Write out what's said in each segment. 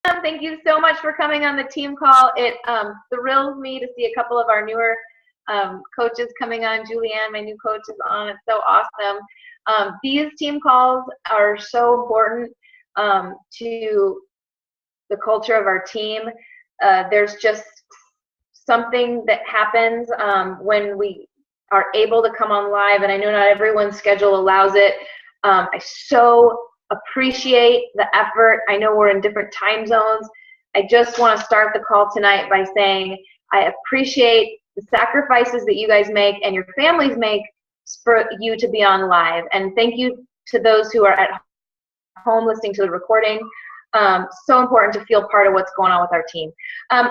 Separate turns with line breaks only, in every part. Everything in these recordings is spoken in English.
Thank you so much for coming on the team call. It thrills me to see a couple of our newer coaches coming on. Julianne, my new coach, is on. It's so awesome. These team calls are so important to the culture of our team. There's just something that happens when we are able to come on live, and I know not everyone's schedule allows it. I so appreciate the effort. I know we're in different time zones. I just want to start the call tonight by saying I appreciate the sacrifices that you guys make and your families make for you to be on live. And thank you to those who are at home listening to the recording. So important to feel part of what's going on with our team.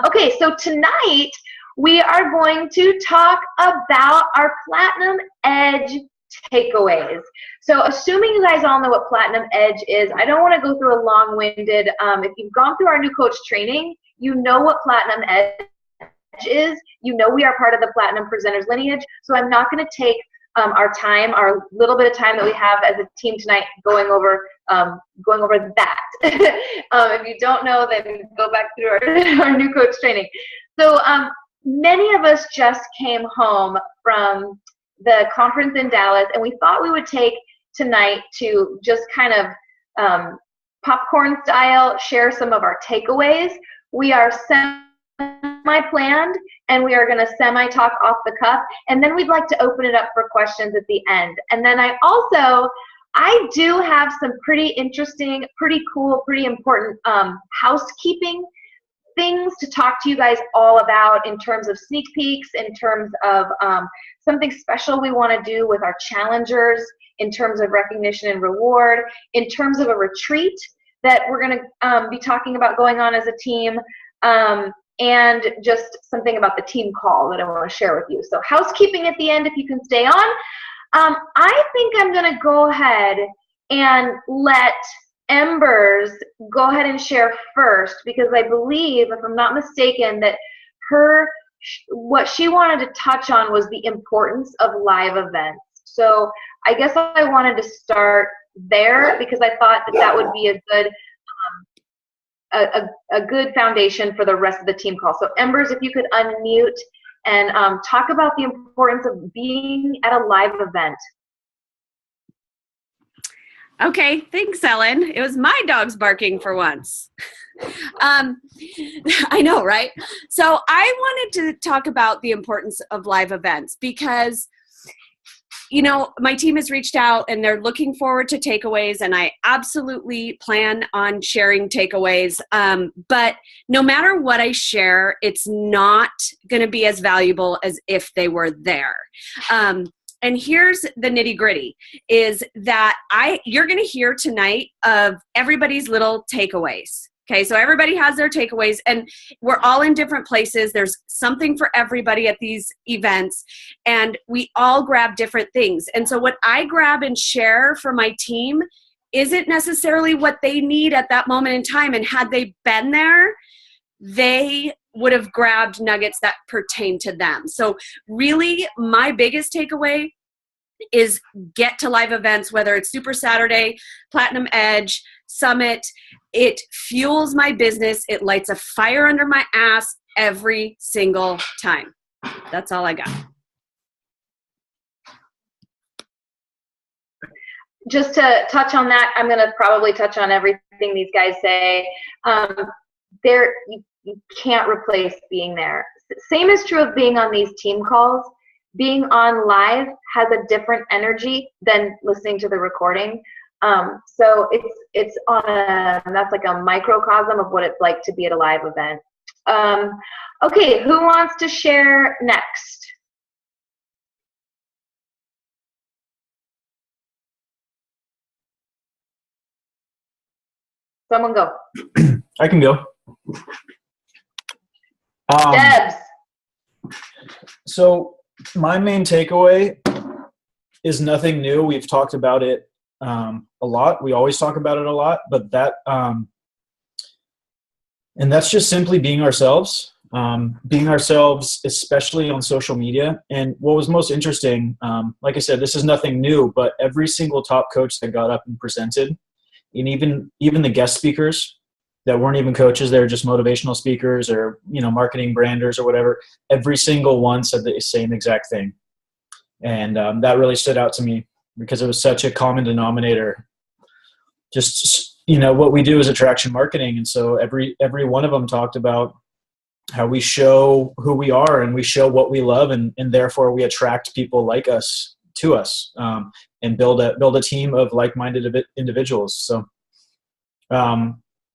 Okay, so tonight we are going to talk about our Platinum Edge takeaways. So assuming you guys all know what Platinum Edge is, I don't want to go through a long-winded, if you've gone through our new coach training, you know what Platinum Edge is. You know we are part of the Platinum Presenters lineage, so I'm not going to take our little bit of time that we have as a team tonight going over that. If you don't know, then go back through our new coach training. So many of us just came home from the conference in Dallas, and we thought we would take tonight to just kind of popcorn style share some of our takeaways. We are semi-planned, and we are going to semi-talk off the cuff, and then we'd like to open it up for questions at the end. And then I do have some pretty interesting, pretty cool, pretty important housekeeping things to talk to you guys all about in terms of sneak peeks, in terms of something special we want to do with our challengers, in terms of recognition and reward, in terms of a retreat that we're going to be talking about going on as a team, and just something about the team call that I want to share with you. So housekeeping at the end, if you can stay on. I think I'm going to go ahead and let Embers go ahead and share first, because I believe, if I'm not mistaken, that what she wanted to touch on was the importance of live events. So I guess I wanted to start there because I thought that would be a good foundation for the rest of the team call. So Embers, if you could unmute and talk about the importance of being at a live event.
Okay, thanks, Ellen. It was my dogs barking for once. I know, right? So I wanted to talk about the importance of live events because, you know, my team has reached out and they're looking forward to takeaways, and I absolutely plan on sharing takeaways. But no matter what I share, it's not going to be as valuable as if they were there. And here's the nitty gritty is that you're going to hear tonight of everybody's little takeaways. Okay, so everybody has their takeaways, and we're all in different places. There's something for everybody at these events, and we all grab different things. And so what I grab and share for my team isn't necessarily what they need at that moment in time. And had they been there, they would have grabbed nuggets that pertain to them. So really, my biggest takeaway is get to live events, whether it's Super Saturday, Platinum Edge, Summit. It fuels my business. It lights a fire under my ass every single time. That's all I got.
Just to touch on that, I'm going to probably touch on everything these guys say. You can't replace being there. Same is true of being on these team calls. Being on live has a different energy than listening to the recording. So that's like a microcosm of what it's like to be at a live event. Okay, who wants to share next? Someone go.
I can go.
Debs.
So my main takeaway is nothing new. We've talked about it a lot. We always talk about it a lot, but and that's just simply being ourselves, especially on social media. And what was most interesting, like I said, this is nothing new, but every single top coach that got up and presented, and even the guest speakers, that weren't even coaches. They were just motivational speakers or, marketing branders or whatever. Every single one said the same exact thing. And that really stood out to me because it was such a common denominator. Just, what we do is attraction marketing. And so every one of them talked about how we show who we are and we show what we love, and therefore we attract people like us to us, and build a team of like-minded individuals. So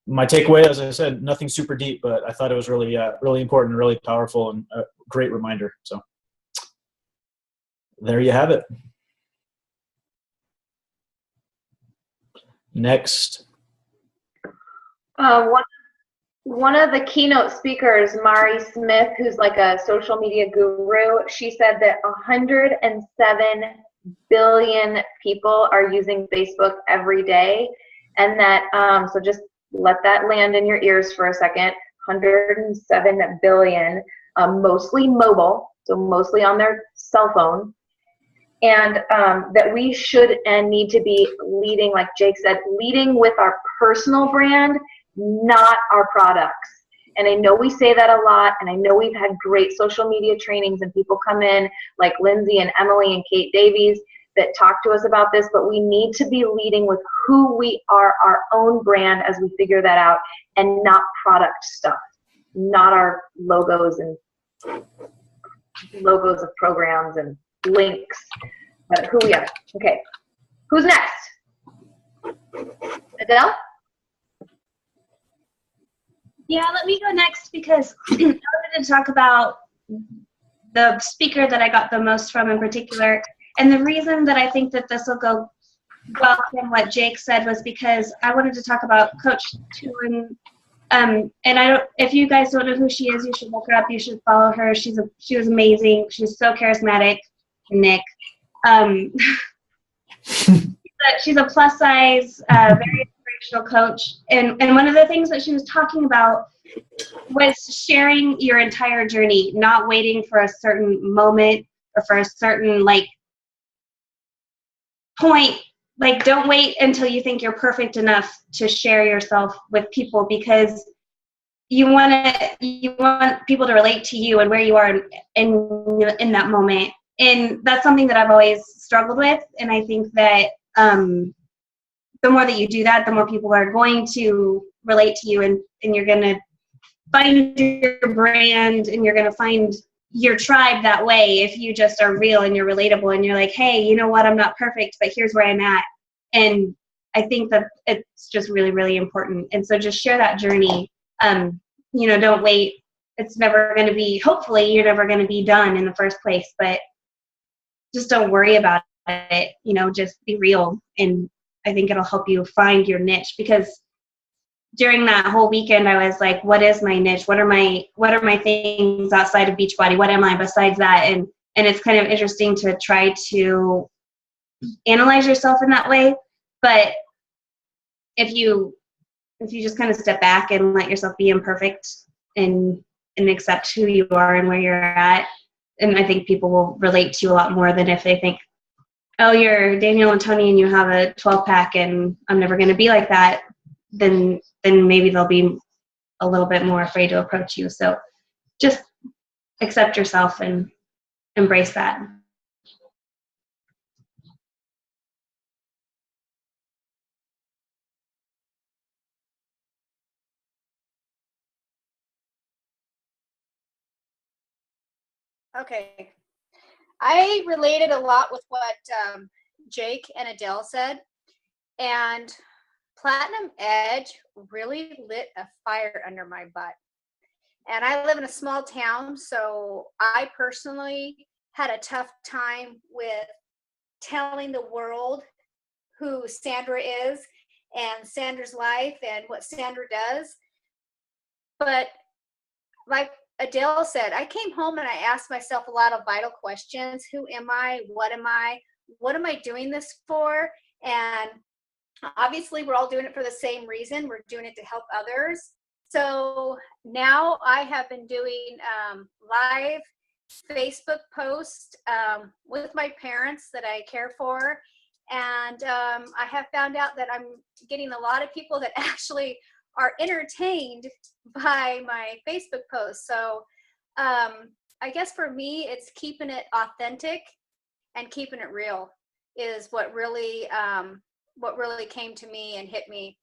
my takeaway, as I said, nothing super deep, but I thought it was really, really important, really powerful, and a great reminder. So there you have it. Next.
One of the keynote speakers, Mari Smith, who's like a social media guru, she said that 107 billion people are using Facebook every day. And that, so just let that land in your ears for a second. 107 billion, mostly mobile, so mostly on their cell phone. And that we should and need to be leading, like Jake said, leading with our personal brand, not our products. And I know we say that a lot, and I know we've had great social media trainings and people come in like Lindsay and Emily and Kate Davies that talk to us about this, but we need to be leading with who we are, our own brand, as we figure that out, and not product stuff, not our logos and logos of programs and links, but who we are. Okay, who's next? Adele?
Yeah, let me go next because I wanted to talk about the speaker that I got the most from in particular. And the reason that I think that this will go well from what Jake said was because I wanted to talk about Coach Tulin. And if you guys don't know who she is, you should look her up. You should follow her. She was amazing. She's so charismatic, Nick. She's a plus size, very inspirational coach. And one of the things that she was talking about was sharing your entire journey, not waiting for a certain moment or for a certain point. Like, don't wait until you think you're perfect enough to share yourself with people, because you want people to relate to you and where you are in that moment. And that's something that I've always struggled with. And I think that the more that you do that, the more people are going to relate to you, and you're going to find your brand, and you're going to find your tribe that way if you just are real and you're relatable and you're like, hey, you know what, I'm not perfect, but here's where I'm at. And I think that it's just really, really important. And so just share that journey. Don't wait. It's never going to be, hopefully you're never going to be done in the first place, but just don't worry about it. Just be real. And I think it'll help you find your niche, because during that whole weekend, I was like, what is my niche? What are my things outside of Beachbody? What am I besides that? And it's kind of interesting to try to analyze yourself in that way. But if you just kind of step back and let yourself be imperfect and accept who you are and where you're at, and I think people will relate to you a lot more than if they think, oh, you're Danielle and Tony and you have a 12-pack and I'm never going to be like that, then maybe they'll be a little bit more afraid to approach you. So just accept yourself and embrace that.
Okay. I related a lot with what Jake and Adele said, and Platinum Edge really lit a fire under my butt. And I live in a small town, so I personally had a tough time with telling the world who Sandra is and Sandra's life and what Sandra does. But like Adele said, I came home and I asked myself a lot of vital questions. Who am I? What am I? What am I doing this for? And obviously we're all doing it for the same reason. We're doing it to help others. So now I have been doing live Facebook posts with my parents that I care for. And I have found out that I'm getting a lot of people that actually are entertained by my Facebook posts. So I guess for me, it's keeping it authentic and keeping it real is what really came to me and hit me.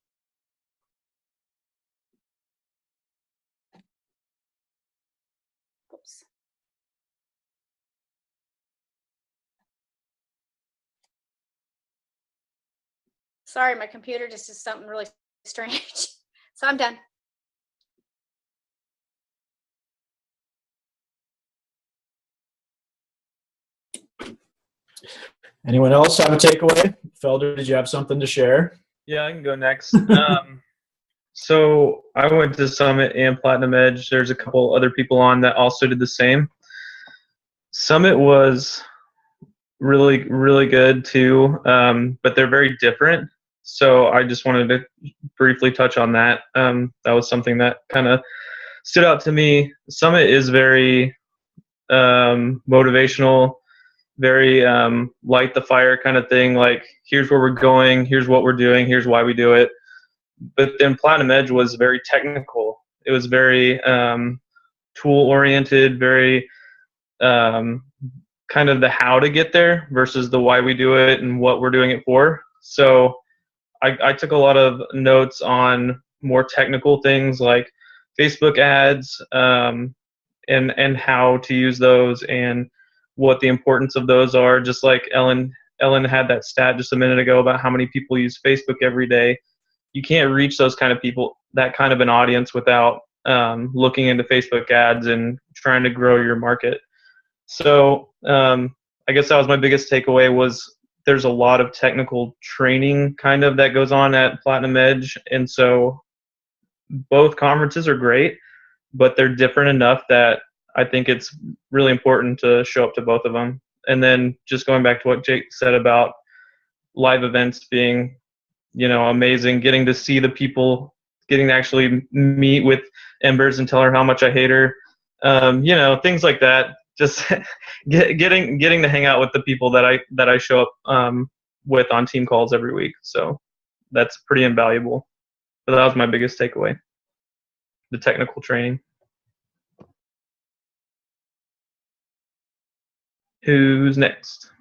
Oops. Sorry, my computer just did something really strange. So I'm done.
Anyone else have a takeaway? Felder, did you have something to share?
Yeah, I can go next. So I went to Summit and Platinum Edge. There's a couple other people on that also did the same. Summit was really, really good too, but they're very different. So I just wanted to briefly touch on that. That was something that kind of stood out to me. Summit is very motivational, very light the fire kind of thing. Like, here's where we're going, here's what we're doing, here's why we do it. But then Platinum Edge was very technical. It was very tool oriented, very kind of the how to get there versus the why we do it and what we're doing it for. So I took a lot of notes on more technical things like Facebook ads and how to use those and what the importance of those are. Just like Ellen had that stat just a minute ago about how many people use Facebook every day. You can't reach those kind of people, that kind of an audience, without looking into Facebook ads and trying to grow your market. So I guess that was my biggest takeaway, was there's a lot of technical training kind of that goes on at Platinum Edge. And so both conferences are great, but they're different enough that I think it's really important to show up to both of them. And then just going back to what Jake said about live events being, amazing, getting to see the people, getting to actually meet with Embers and tell her how much I hate her, things like that. Just getting to hang out with the people that I show up with on team calls every week. So that's pretty invaluable. But that was my biggest takeaway, the technical training. Who's next?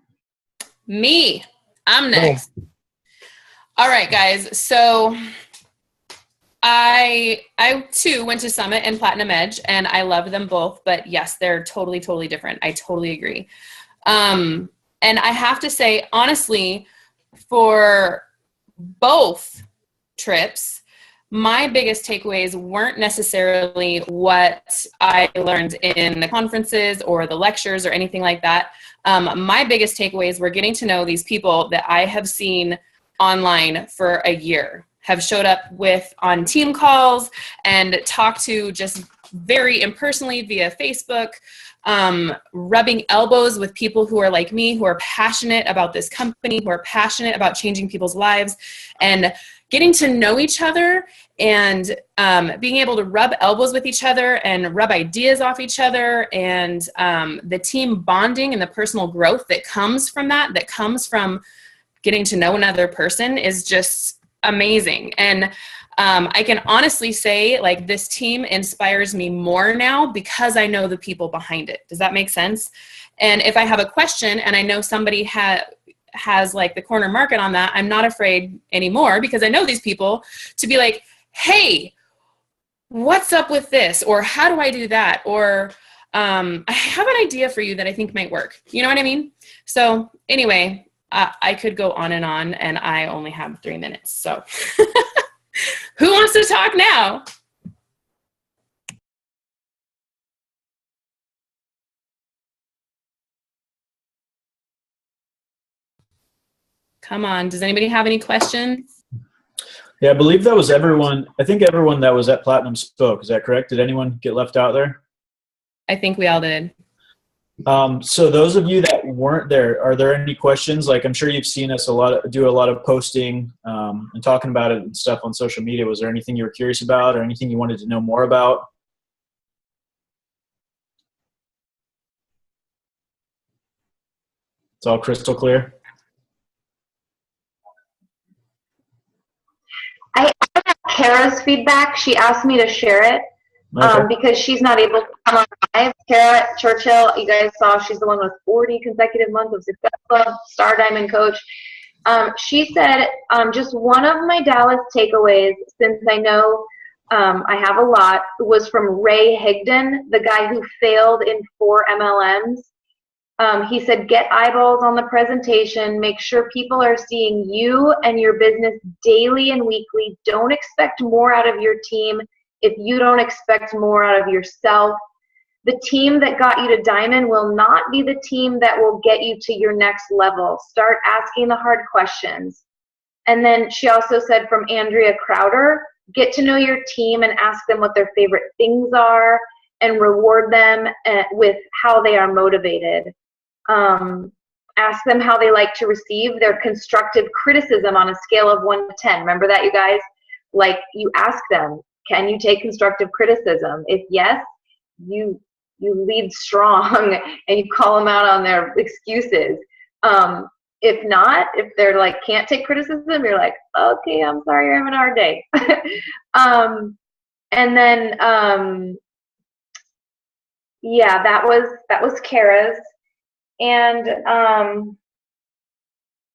Me. I'm next. All right, guys. So I too went to Summit and Platinum Edge, and I love them both. But yes, they're totally, totally different. I totally agree. And I have to say, honestly, for both trips, my biggest takeaways weren't necessarily what I learned in the conferences or the lectures or anything like that. My biggest takeaways were getting to know these people that I have seen online for a year, have showed up with on team calls and talked to just very impersonally via Facebook, rubbing elbows with people who are like me, who are passionate about this company, who are passionate about changing people's lives, and getting to know each other and being able to rub elbows with each other and rub ideas off each other, and the team bonding and the personal growth that comes from that comes from getting to know another person is just amazing. And I can honestly say, like, this team inspires me more now because I know the people behind it. Does that make sense? And if I have a question and I know somebody has like the corner market on that, I'm not afraid anymore because I know these people to be like, hey, what's up with this? Or how do I do that? Or I have an idea for you that I think might work. You know what I mean? So anyway, I could go on, and I only have 3 minutes. So who wants to talk now? Come on. Does anybody have any questions?
Yeah, I believe that was everyone. I think everyone that was at Platinum spoke. Is that correct? Did anyone get left out there?
I think we all did.
So those of you that weren't there, are there any questions? Like, I'm sure you've seen us do a lot of posting and talking about it and stuff on social media. Was there anything you were curious about or anything you wanted to know more about? It's all crystal clear.
I have Kara's feedback. She asked me to share it
Okay.
because she's not able to come on live. Kara Churchill, you guys saw, she's the one with 40 consecutive months of Success Club, Star Diamond Coach. She said, just one of my Dallas takeaways, since I know I have a lot, was from Ray Higdon, the guy who failed in 4 MLMs. He said, get eyeballs on the presentation. Make sure people are seeing you and your business daily and weekly. Don't expect more out of your team if you don't expect more out of yourself. The team that got you to Diamond will not be the team that will get you to your next level. Start asking the hard questions. And then she also said from Andrea Crowder, get to know your team and ask them what their favorite things are and reward them with how they are motivated. Ask them how they like to receive their constructive criticism on a scale of 1 to 10. Remember that, you guys? Like, you ask them, can you take constructive criticism? If yes, you lead strong and you call them out on their excuses. If not, if they're like, can't take criticism, you're like, okay, I'm sorry you're having a hard day. And then, yeah, that was Kara's. And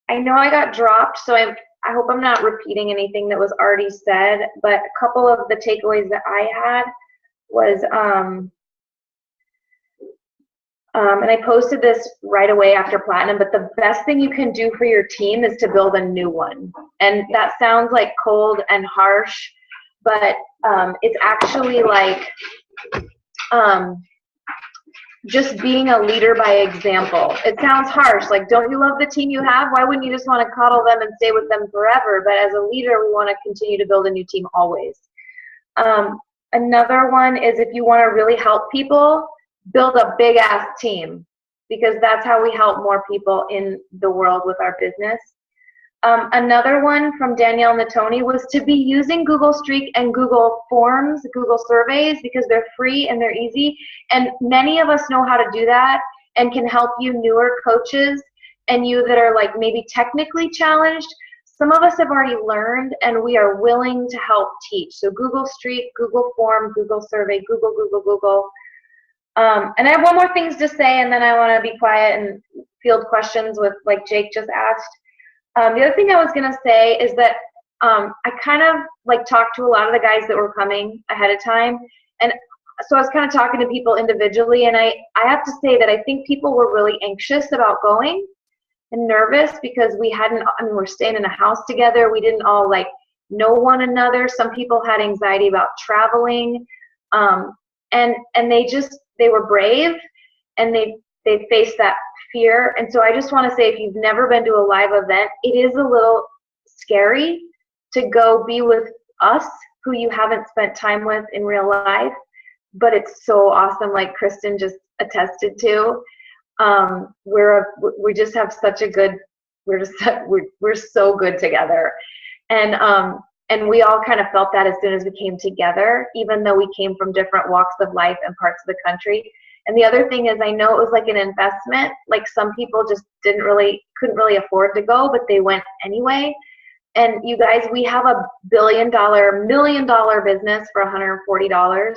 I know I got dropped, so I hope I'm not repeating anything that was already said, but a couple of the takeaways that I had was, and I posted this right away after Platinum, but the best thing you can do for your team is to build a new one. And that sounds like cold and harsh, but it's actually like, just being a leader by example. It sounds harsh, like, don't you love the team you have? Why wouldn't you just want to cuddle them and stay with them forever? But as a leader, we want to continue to build a new team always. Another one is, if you want to really help people, build a big ass team, because that's how we help more people in the world with our business. Another one from Danielle Natoni was to be using Google Streak and Google Forms, Google Surveys, because they're free and they're easy. And many of us know how to do that and can help you newer coaches and you that are like maybe technically challenged. Some of us have already learned and we are willing to help teach. So Google Streak, Google Form, Google Survey, Google. And I have one more things to say, and then I want to be quiet and field questions with, like Jake just asked. The other thing I was going to say is that I kind of like talked to a lot of the guys that were coming ahead of time. And so I was kind of talking to people individually. And I have to say that I think people were really anxious about going and nervous because we're staying in a house together. We didn't all like know one another. Some people had anxiety about traveling. And they were brave and they faced that fear. And so I just want to say, if you've never been to a live event, it is a little scary to go be with us who you haven't spent time with in real life, but it's so awesome, like Kristen just attested to. We just have such a good, we're so good together. And we all kind of felt that as soon as we came together, even though we came from different walks of life and parts of the country. And the other thing is, I know it was like an investment. Like, some people just couldn't really afford to go, but they went anyway. And you guys, we have a $1 million business for $140.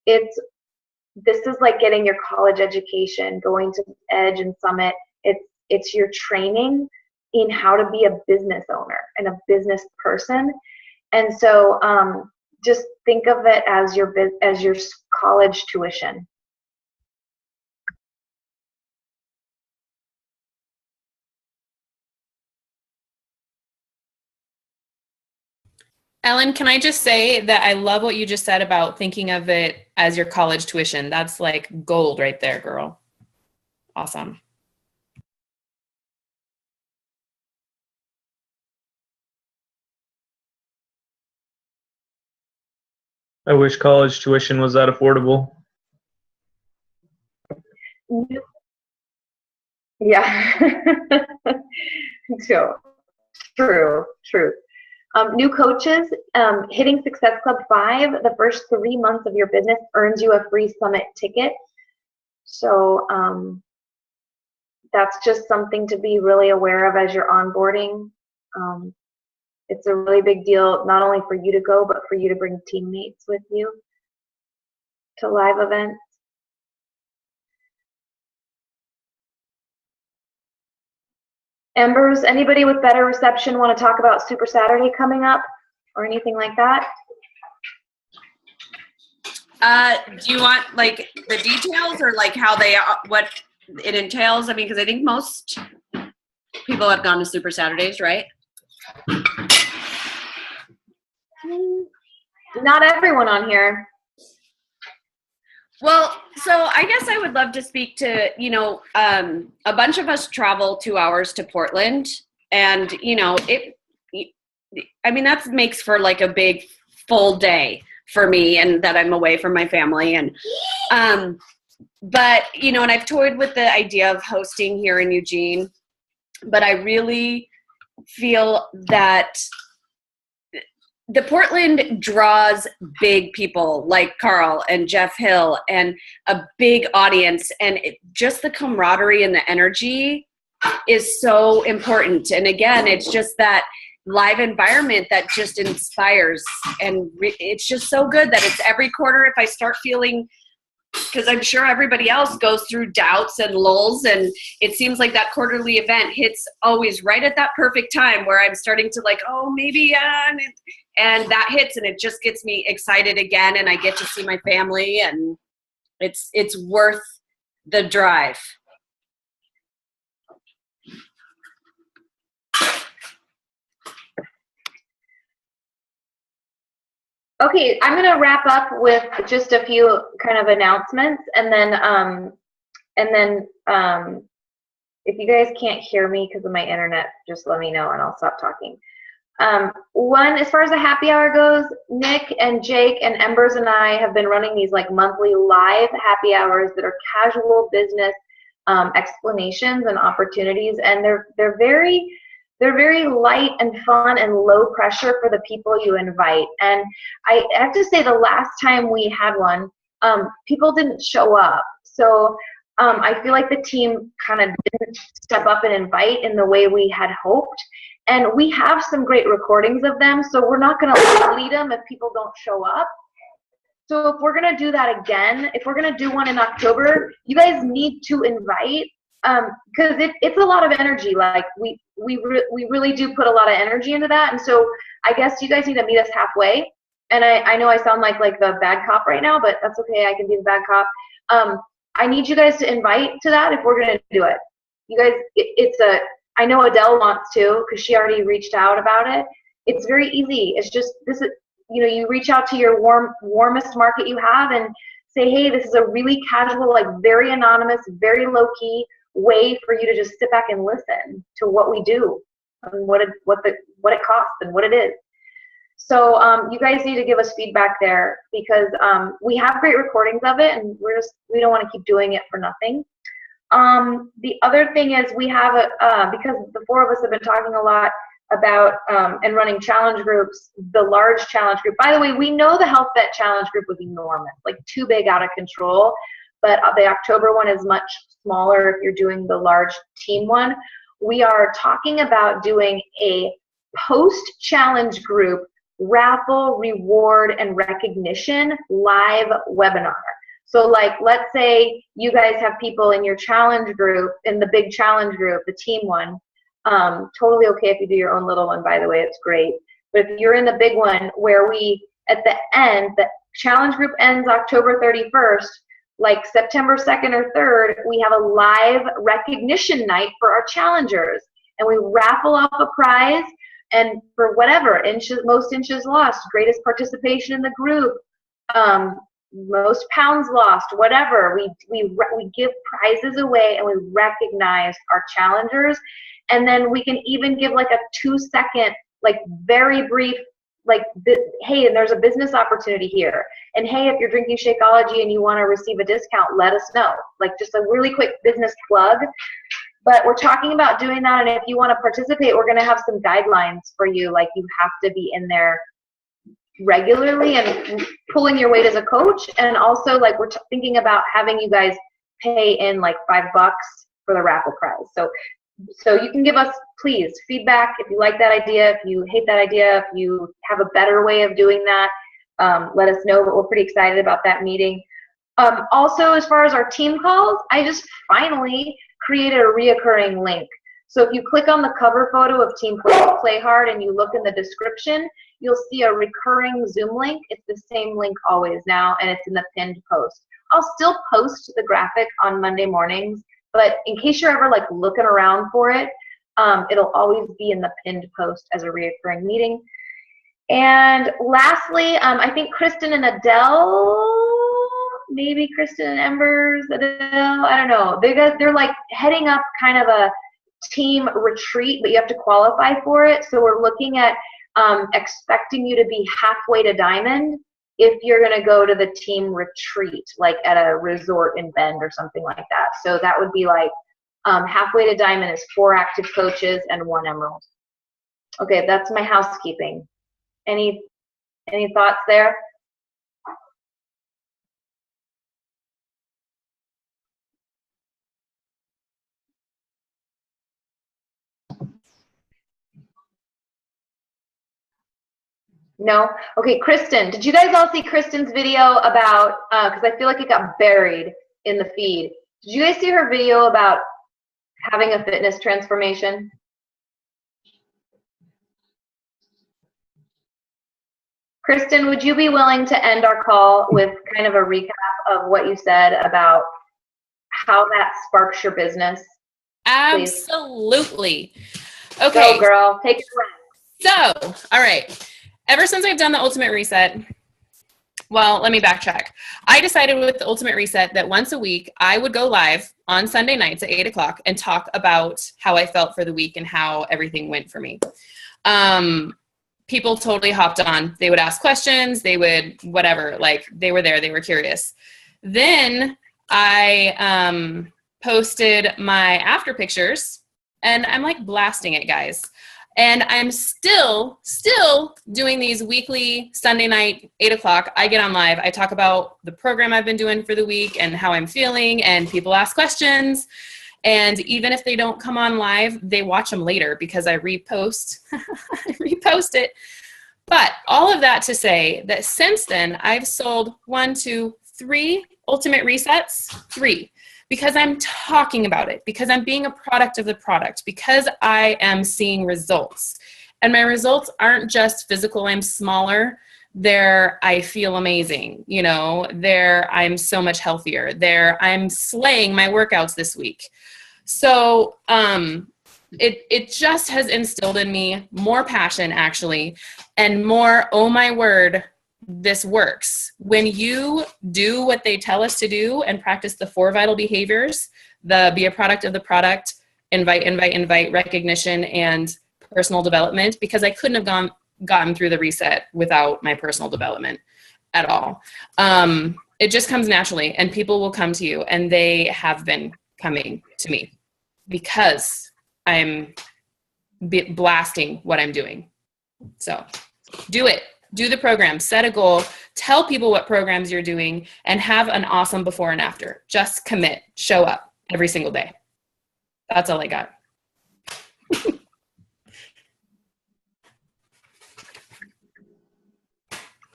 This is like getting your college education, going to Edge and Summit. It's your training in how to be a business owner and a business person. And so just think of it as your college tuition.
Ellen, can I just say that I love what you just said about thinking of it as your college tuition. That's like gold right there, girl. Awesome.
I wish college tuition was that affordable.
Yeah. So, true. New coaches, hitting Success Club 5, the first 3 months of your business earns you a free summit ticket. So that's just something to be really aware of as you're onboarding. it's a really big deal, not only for you to go, but for you to bring teammates with you to live events. Embers, anybody with better reception want to talk about Super Saturday coming up or anything like that?
Do you want like the details or like how they are, what it entails? I mean, because I think most people have gone to Super Saturdays, right?
Not everyone on here.
Well, so I guess I would love to speak to, you know, a bunch of us travel 2 hours to Portland, and, you know, that makes for like a big full day for me, and that I'm away from my family. And, but, you know, and I've toyed with the idea of hosting here in Eugene, but I really feel that the Portland draws big people like Carl and Jeff Hill and a big audience, and just the camaraderie and the energy is so important. And again, it's just that live environment that just inspires, and it's just so good that it's every quarter. If I start feeling, because I'm sure everybody else goes through doubts and lulls, and it seems like that quarterly event hits always right at that perfect time where I'm starting to like, oh, maybe, and that hits, and it just gets me excited again, and I get to see my family, and it's worth the drive.
Okay, I'm going to wrap up with just a few kind of announcements, and then if you guys can't hear me because of my internet, just let me know and I'll stop talking. One, as far as the happy hour goes, Nick and Jake and Embers and I have been running these like monthly live happy hours that are casual business explanations and opportunities, and they're very light and fun and low pressure for the people you invite. And I have to say, the last time we had one, people didn't show up. So I feel like the team kind of didn't step up and invite in the way we had hoped. And we have some great recordings of them, so we're not going to delete them if people don't show up. So if we're going to do that again, if we're going to do one in October, you guys need to invite, because it's a lot of energy. Like we really do put a lot of energy into that. And so I guess you guys need to meet us halfway. And I know I sound like the bad cop right now, but that's okay. I can be the bad cop. I need you guys to invite to that if we're going to do it. You guys, I know Adele wants to because she already reached out about it. It's very easy. It's just, you reach out to your warmest market you have and say, hey, this is a really casual, like very anonymous, very low key way for you to just sit back and listen to what we do and what it costs and what it is. So you guys need to give us feedback there, because we have great recordings of it, and we don't want to keep doing it for nothing. The other thing is we have because the four of us have been talking a lot about and running challenge groups, the large challenge group. By the way, we know the Health Vet challenge group was enormous, like too big, out of control. But the October one is much smaller if you're doing the large team one. We are talking about doing a post-challenge group raffle, reward, and recognition live webinar. So like, let's say you guys have people in your challenge group, in the big challenge group, the team one. Totally okay if you do your own little one, by the way, it's great. But if you're in the big one where at the end, the challenge group ends October 31st, like September 2nd or 3rd, we have a live recognition night for our challengers. And we raffle off a prize, and for whatever, most inches lost, greatest participation in the group, most pounds lost, whatever, we give prizes away and we recognize our challengers. And then we can even give like a 2-second, like very brief, like, hey, and there's a business opportunity here. And hey, if you're drinking Shakeology and you want to receive a discount, let us know. Like just a really quick business plug. But we're talking about doing that, and if you want to participate, we're going to have some guidelines for you. Like you have to be in there regularly and pulling your weight as a coach. And also, like, we're thinking about having you guys pay in like $5 for the raffle prize. So So you can give us, please, feedback if you like that idea, if you hate that idea, if you have a better way of doing that, let us know, but we're pretty excited about that meeting. Also, as far as our team calls, I just finally created a reoccurring link. So if you click on the cover photo of Team Play Hard and you look in the description, you'll see a recurring Zoom link. It's the same link always now, and it's in the pinned post. I'll still post the graphic on Monday mornings, but in case you're ever like looking around for it, it'll always be in the pinned post as a reoccurring meeting. And lastly, I think Kristen and Adele, maybe Kristen and Embers, Adele, I don't know. They're like heading up kind of a team retreat, but you have to qualify for it. So we're looking at expecting you to be halfway to Diamond if you're going to go to the team retreat, like at a resort in Bend or something like that. So that would be like halfway to Diamond is 4 active coaches and 1 Emerald. Okay, that's my housekeeping. Any thoughts there? No? Okay, Kristen, did you guys all see Kristen's video about, because I feel like it got buried in the feed. Did you guys see her video about having a fitness transformation? Kristen, would you be willing to end our call with kind of a recap of what you said about how that sparks your business?
Absolutely. Okay.
Go, girl. Take it away.
So, all right. Ever since I've done the Ultimate Reset, well, let me backtrack. I decided with the Ultimate Reset that once a week I would go live on Sunday nights at 8 o'clock and talk about how I felt for the week and how everything went for me. People totally hopped on. They would ask questions. They would whatever. Like, they were there. They were curious. Then I posted my after pictures, and I'm like blasting it, guys. And I'm still doing these weekly Sunday night, 8 o'clock. I get on live. I talk about the program I've been doing for the week and how I'm feeling, and people ask questions. And even if they don't come on live, they watch them later because I repost. I repost it. But all of that to say that since then, I've sold 1, 2, 3 Ultimate Resets, 3. Because I'm talking about it, because I'm being a product of the product, because I am seeing results. And my results aren't just physical, I'm smaller. I feel amazing, you know, I'm so much healthier. I'm slaying my workouts this week. So it just has instilled in me more passion, actually, and more, oh my word, this works. When you do what they tell us to do and practice the 4 vital behaviors, be a product of the product, invite, recognition, and personal development, because I couldn't have gotten through the reset without my personal development at all. It just comes naturally, and people will come to you, and they have been coming to me because I'm blasting what I'm doing. So do it. Do the program, set a goal, tell people what programs you're doing, and have an awesome before and after. Just commit, show up every single day. That's all I got.
It's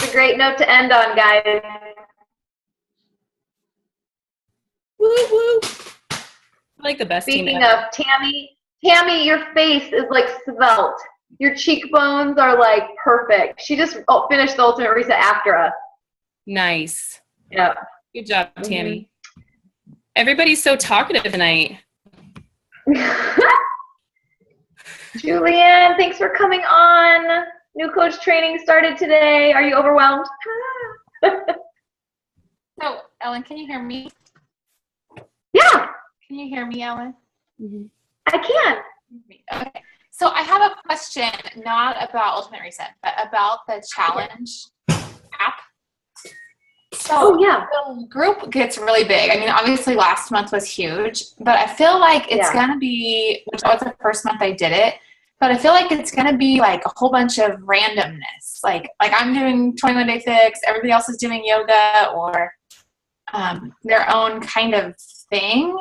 a great note to end on, guys.
Woo woo. I like the best team
Speaking
ever.
of Tammy, your face is like svelte. Your cheekbones are like perfect. She just finished the Ultimate Reset after us.
Nice.
Yeah.
Good job, Tammy. Everybody's so talkative tonight.
Julianne, thanks for coming on. New coach training started today. Are you overwhelmed?
So, Ellen, can you hear me?
Yeah,
Can you hear me, Ellen?
I can.
Okay. So I have a question, not about Ultimate Reset, but about the challenge app. So
yeah.
the group gets really big. I mean, obviously last month was huge, but I feel like it's going to be, which was the first month I did it, but I feel like it's going to be like a whole bunch of randomness. Like I'm doing 21 Day Fix, everybody else is doing yoga or their own kind of thing.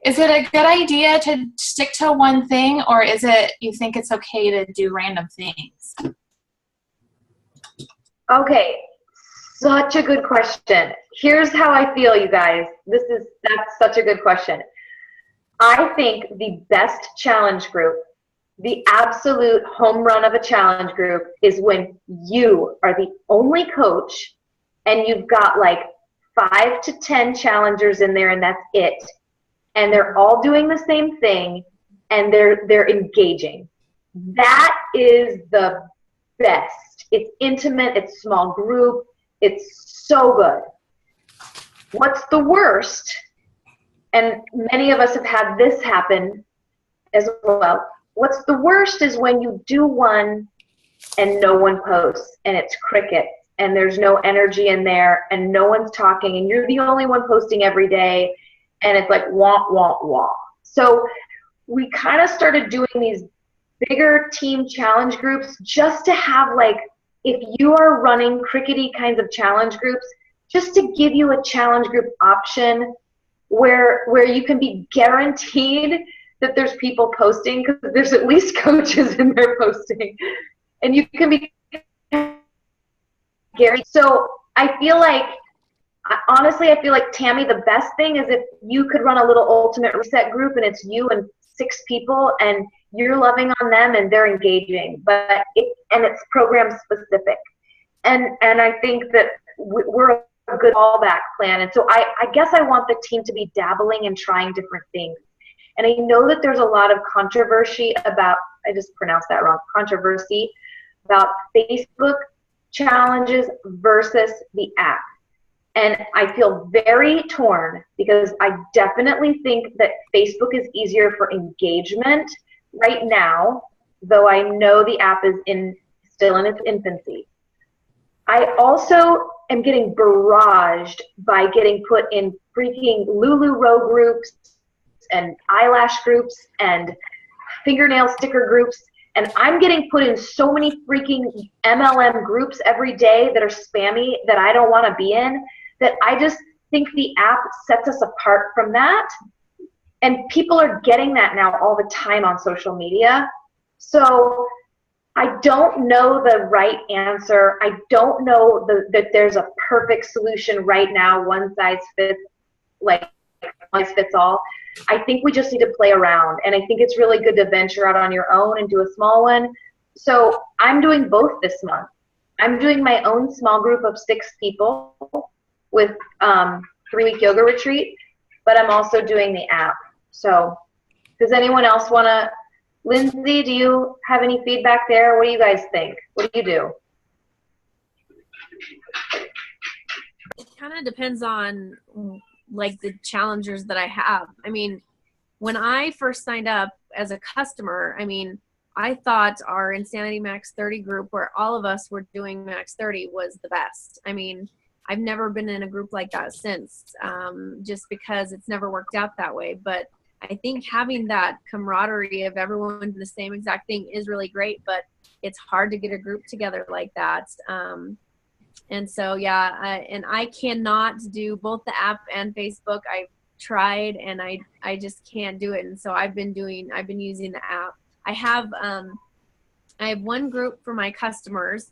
Is it a good idea to stick to one thing, or is it you think it's okay to do random things?
Okay, such a good question. Here's how I feel, you guys. That's such a good question. I think the best challenge group, the absolute home run of a challenge group, is when you are the only coach and you've got like 5 to 10 challengers in there, and that's it. And they're all doing the same thing, and they're engaging. That is the best. It's intimate, it's small group, it's so good. What's the worst, and many of us have had this happen as well, what's the worst is when you do one and no one posts, and it's cricket, and there's no energy in there, and no one's talking, and you're the only one posting every day, and it's like wah, wah, wah. So we kind of started doing these bigger team challenge groups just to have, like, if you are running crickety kinds of challenge groups, just to give you a challenge group option where you can be guaranteed that there's people posting, because there's at least coaches in there posting, and you can be guaranteed. So I feel like, honestly, I feel like, Tammy, the best thing is if you could run a little ultimate reset group and it's you and 6 people and you're loving on them and they're engaging, and it's program specific. And I think that we're a good fallback plan. And so I guess I want the team to be dabbling and trying different things. And I know that there's a lot of controversy about, I just pronounced that wrong, controversy about Facebook challenges versus the app. And I feel very torn, because I definitely think that Facebook is easier for engagement right now, though I know the app is still in its infancy. I also am getting barraged by getting put in freaking LuLaRoe groups and eyelash groups and fingernail sticker groups. And I'm getting put in so many freaking MLM groups every day that are spammy that I don't want to be in, that I just think the app sets us apart from that. And people are getting that now all the time on social media. So I don't know the right answer. I don't know that there's a perfect solution right now, one size fits all. I think we just need to play around, and I think it's really good to venture out on your own and do a small one. So I'm doing both this month. I'm doing my own small group of 6 people with 3-week yoga retreat, but I'm also doing the app. So does anyone else want to? Lindsay, do you have any feedback there? What do you guys think? What do you do?
It kind of depends on, like, the challengers that I have. I mean, when I first signed up as a customer, I mean, I thought our Insanity Max 30 group, where all of us were doing Max 30, was the best. I mean, I've never been in a group like that since, just because it's never worked out that way. But I think having that camaraderie of everyone doing the same exact thing is really great, but it's hard to get a group together like that. And so, yeah, and I cannot do both the app and Facebook. I've tried, and I just can't do it. And so I've been using the app. I have one group for my customers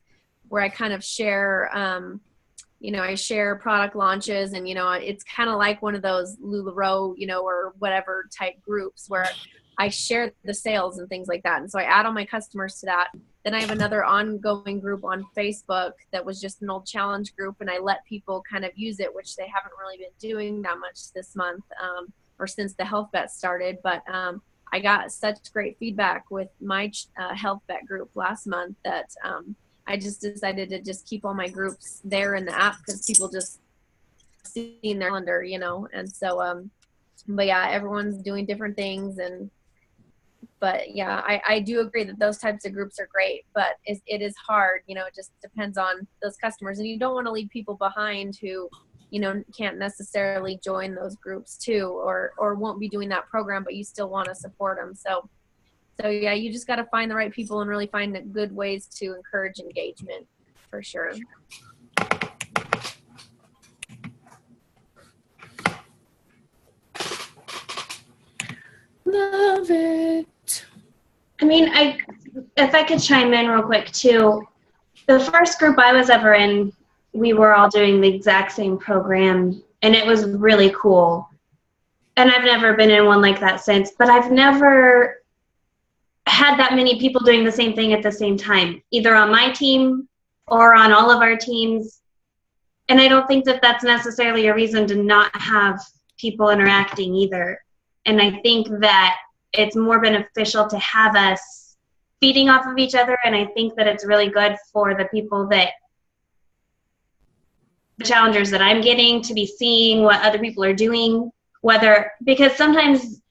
where I kind of share, I share product launches, and, it's kind of like one of those LuLaRoe, or whatever type groups where I share the sales and things like that. And so I add all my customers to that. Then I have another ongoing group on Facebook that was just an old challenge group, and I let people kind of use it, which they haven't really been doing that much this month, or since the Health Bet started. But I got such great feedback with my Health Bet group last month that I just decided to just keep all my groups there in the app, because people just see in their calendar, and so, but yeah, everyone's doing different things. But yeah, I do agree that those types of groups are great, but it is hard, it just depends on those customers, and you don't want to leave people behind who, can't necessarily join those groups too, or won't be doing that program, but you still want to support them. So yeah, you just got to find the right people and really find good ways to encourage engagement, for sure.
mean, if I could chime in real quick too, the first group I was ever in, we were all doing the exact same program, and it was really cool. And I've never been in one like that since, but I've never had that many people doing the same thing at the same time, either on my team or on all of our teams. And I don't think that that's necessarily a reason to not have people interacting either. And I think that it's more beneficial to have us feeding off of each other, and I think that it's really good for the people that the challengers that I'm getting to be seeing what other people are doing, because sometimes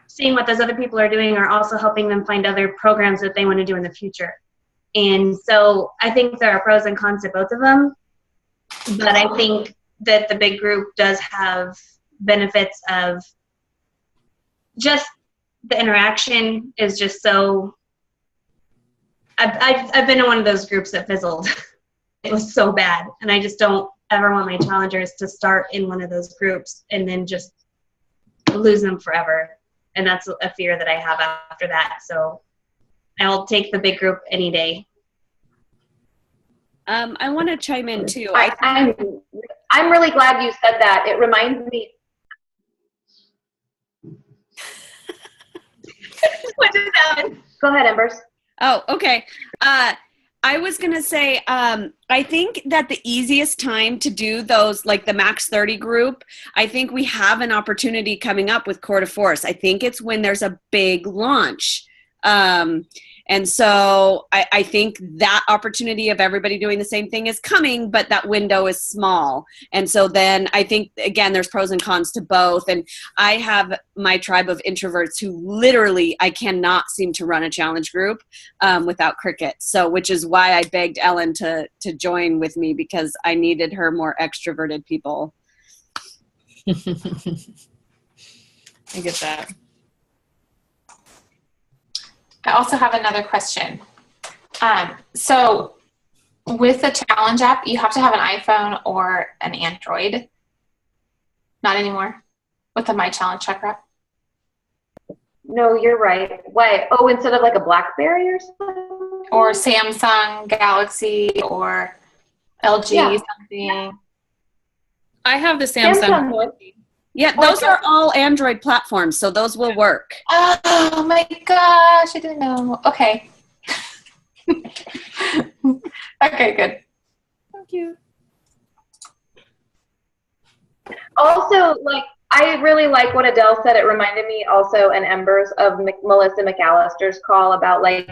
seeing what those other people are doing are also helping them find other programs that they want to do in the future. And so I think there are pros and cons to both of them, but I think that the big group does have benefits of just the interaction is just so. I've been in one of those groups that fizzled. It was so bad, and I just don't ever want my challengers to start in one of those groups and then just lose them forever. And that's a fear that I have after that. So I'll take the big group any day.
I want to chime in too.
I'm really glad you said that. It reminds me.
What just happened?
Go ahead, Embers.
Oh, okay. I was going to say, I think that the easiest time to do those, like the Max 30 group, I think we have an opportunity coming up with Core de Force. I think it's when there's a big launch. And so I think that opportunity of everybody doing the same thing is coming, but that window is small. And so then I think, again, there's pros and cons to both. And I have my tribe of introverts who literally, I cannot seem to run a challenge group without Cricket. So, which is why I begged Ellen to join with me, because I needed her more extroverted people.
I get that.
I also have another question. So with the challenge app, you have to have an iPhone or an Android. Not anymore with the My Challenge Checker app.
No, you're right. Why? Oh, instead of like a BlackBerry or something?
Or Samsung Galaxy or LG something.
I have the Samsung.
Yeah, those are all Android platforms, so those will work.
Oh my gosh, I didn't know. Okay. Okay, good.
Thank you.
Also, like, I really like what Adele said. It reminded me also, and Embers, of Melissa McAllister's call about, like,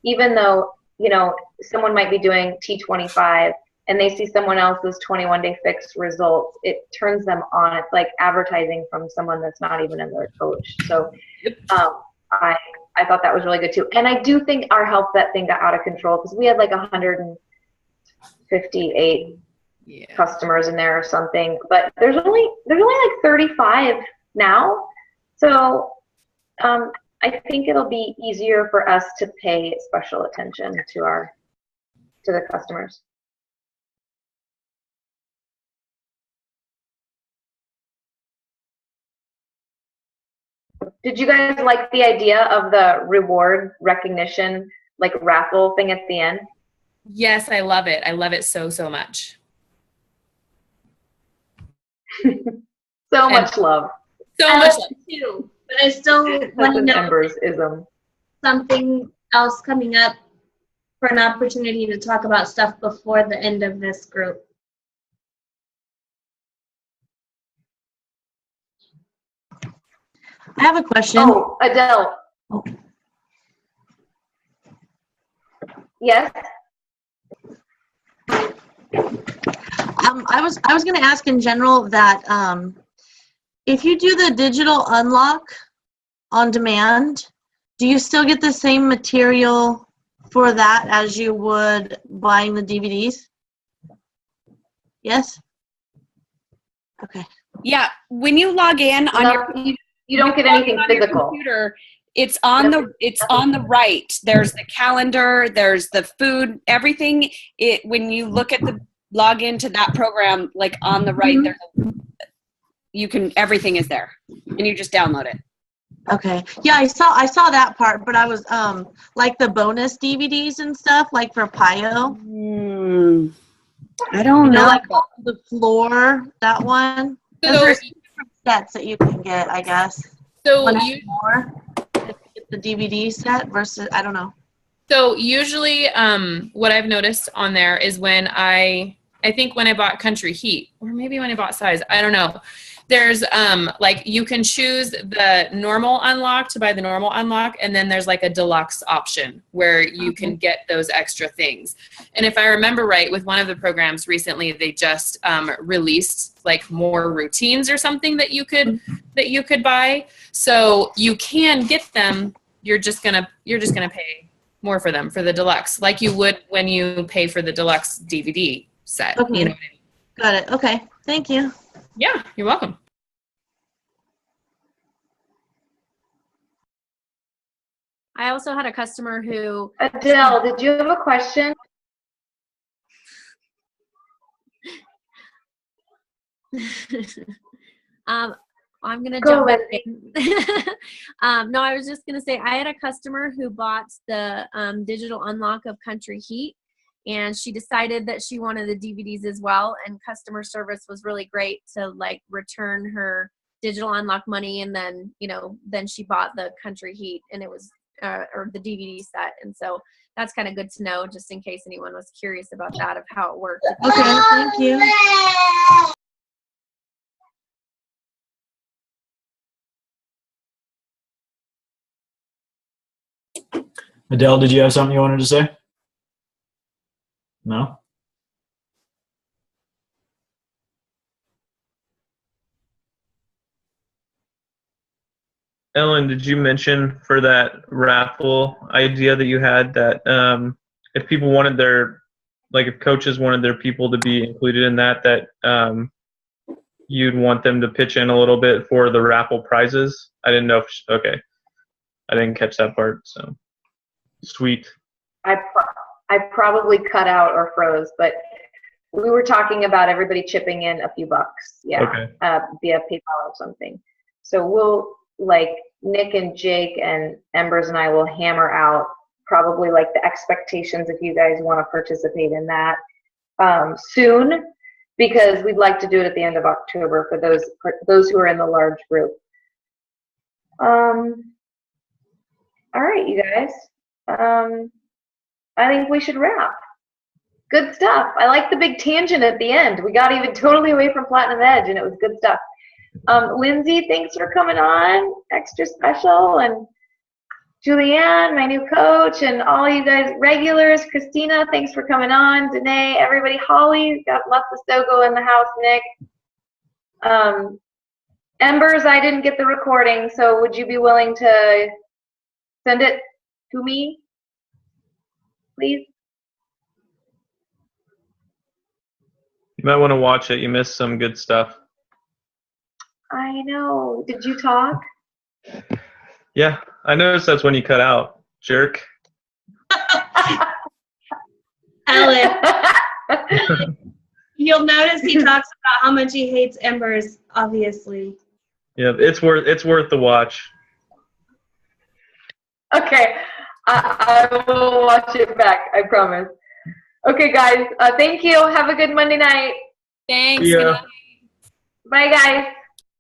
even though, you know, someone might be doing T25 and they see someone else's 21-day fixed results, it turns them on. It's like advertising from someone that's not even in their coach. So I thought that was really good too. And I do think our Health Bet thing got out of control because we had like 158 customers in there or something. But there's only like 35 now. So I think it'll be easier for us to pay special attention to the customers. Did you guys like the idea of the reward recognition, like raffle thing at the end?
Yes, I love it. I love it so, so much.
Much love.
So
I
much
love it too, but I still want to know
Embers-ism.
something else coming up for an opportunity to talk about stuff before the end of this group.
I have a question.
Oh, Adele.
Oh.
Yes.
I was going to ask in general that if you do the digital unlock on demand, do you still get the same material for that as you would buying the DVDs? Yes? Okay.
Yeah, when you log in on
you don't get anything physical.
Computer, it's on the right. There's the calendar, there's the food, everything. When you look at the log into that program, like on the right, everything is there, and you just download it.
Okay. Yeah, I saw that part, but I was like the bonus DVDs and stuff, like for Pio.
I don't
You know,
know.
like the floor, that one.
So,
There's different sets that you can get, I guess.
so
One
you,
more. If you get the DVD set versus, I don't know.
So usually, what I've noticed on there is when I think when I bought Country Heat, or maybe when I bought Size, I don't know. There's like you can choose the normal unlock to buy the normal unlock, and then there's like a deluxe option where you can get those extra things. And if I remember right, with one of the programs recently, they just released like more routines or something that you could buy. So you can get them. You're just gonna pay more for them for the deluxe, like you would when you pay for the deluxe DVD set.
Okay.
You know what I mean?
Got it. Okay. Thank you.
Yeah, you're welcome.
I also had a customer who
Adele, did you have a question?
I'm gonna
Go,
jump
Lindsay.
in. No, I was just gonna say I had a customer who bought the digital unlock of Country Heat, and she decided that she wanted the DVDs as well. And customer service was really great to like return her digital unlock money, and then then she bought the Country Heat, and it was or the DVD set, and so that's kind of good to know, just in case anyone was curious about that of how it worked.
Okay. Thank you.
Adele, did you have something you wanted to say? No?
Ellen, did you mention for that raffle idea that you had that if people wanted if coaches wanted their people to be included in that you'd want them to pitch in a little bit for the raffle prizes? I didn't know okay. I didn't catch that part, so. Sweet.
I probably cut out or froze, but we were talking about everybody chipping in a few bucks,
Okay.
Via PayPal or something. So we'll, like, Nick and Jake and Embers and I will hammer out probably like the expectations if you guys want to participate in that soon, because we'd like to do it at the end of October for those who are in the large group. All right, you guys. I think we should wrap. Good stuff. I like the big tangent at the end. We got even totally away from Platinum Edge, and it was good stuff. Lindsay, thanks for coming on. Extra special. And Julianne, my new coach, and all you guys regulars. Christina, thanks for coming on. Danae, everybody. Holly, got left the Stogo in the house. Nick. Embers, I didn't get the recording, so would you be willing to send it to me, please?
You might want to watch it. You missed some good stuff.
I know. Did you talk?
Yeah, I noticed that's when you cut out, jerk.
Ellen, you'll notice he talks about how much he hates Embers, obviously.
Yeah, it's worth the watch.
Okay, I will watch it back, I promise. Okay, guys, thank you. Have a good Monday night.
Thanks.
Yeah.
Good night.
Bye, guys.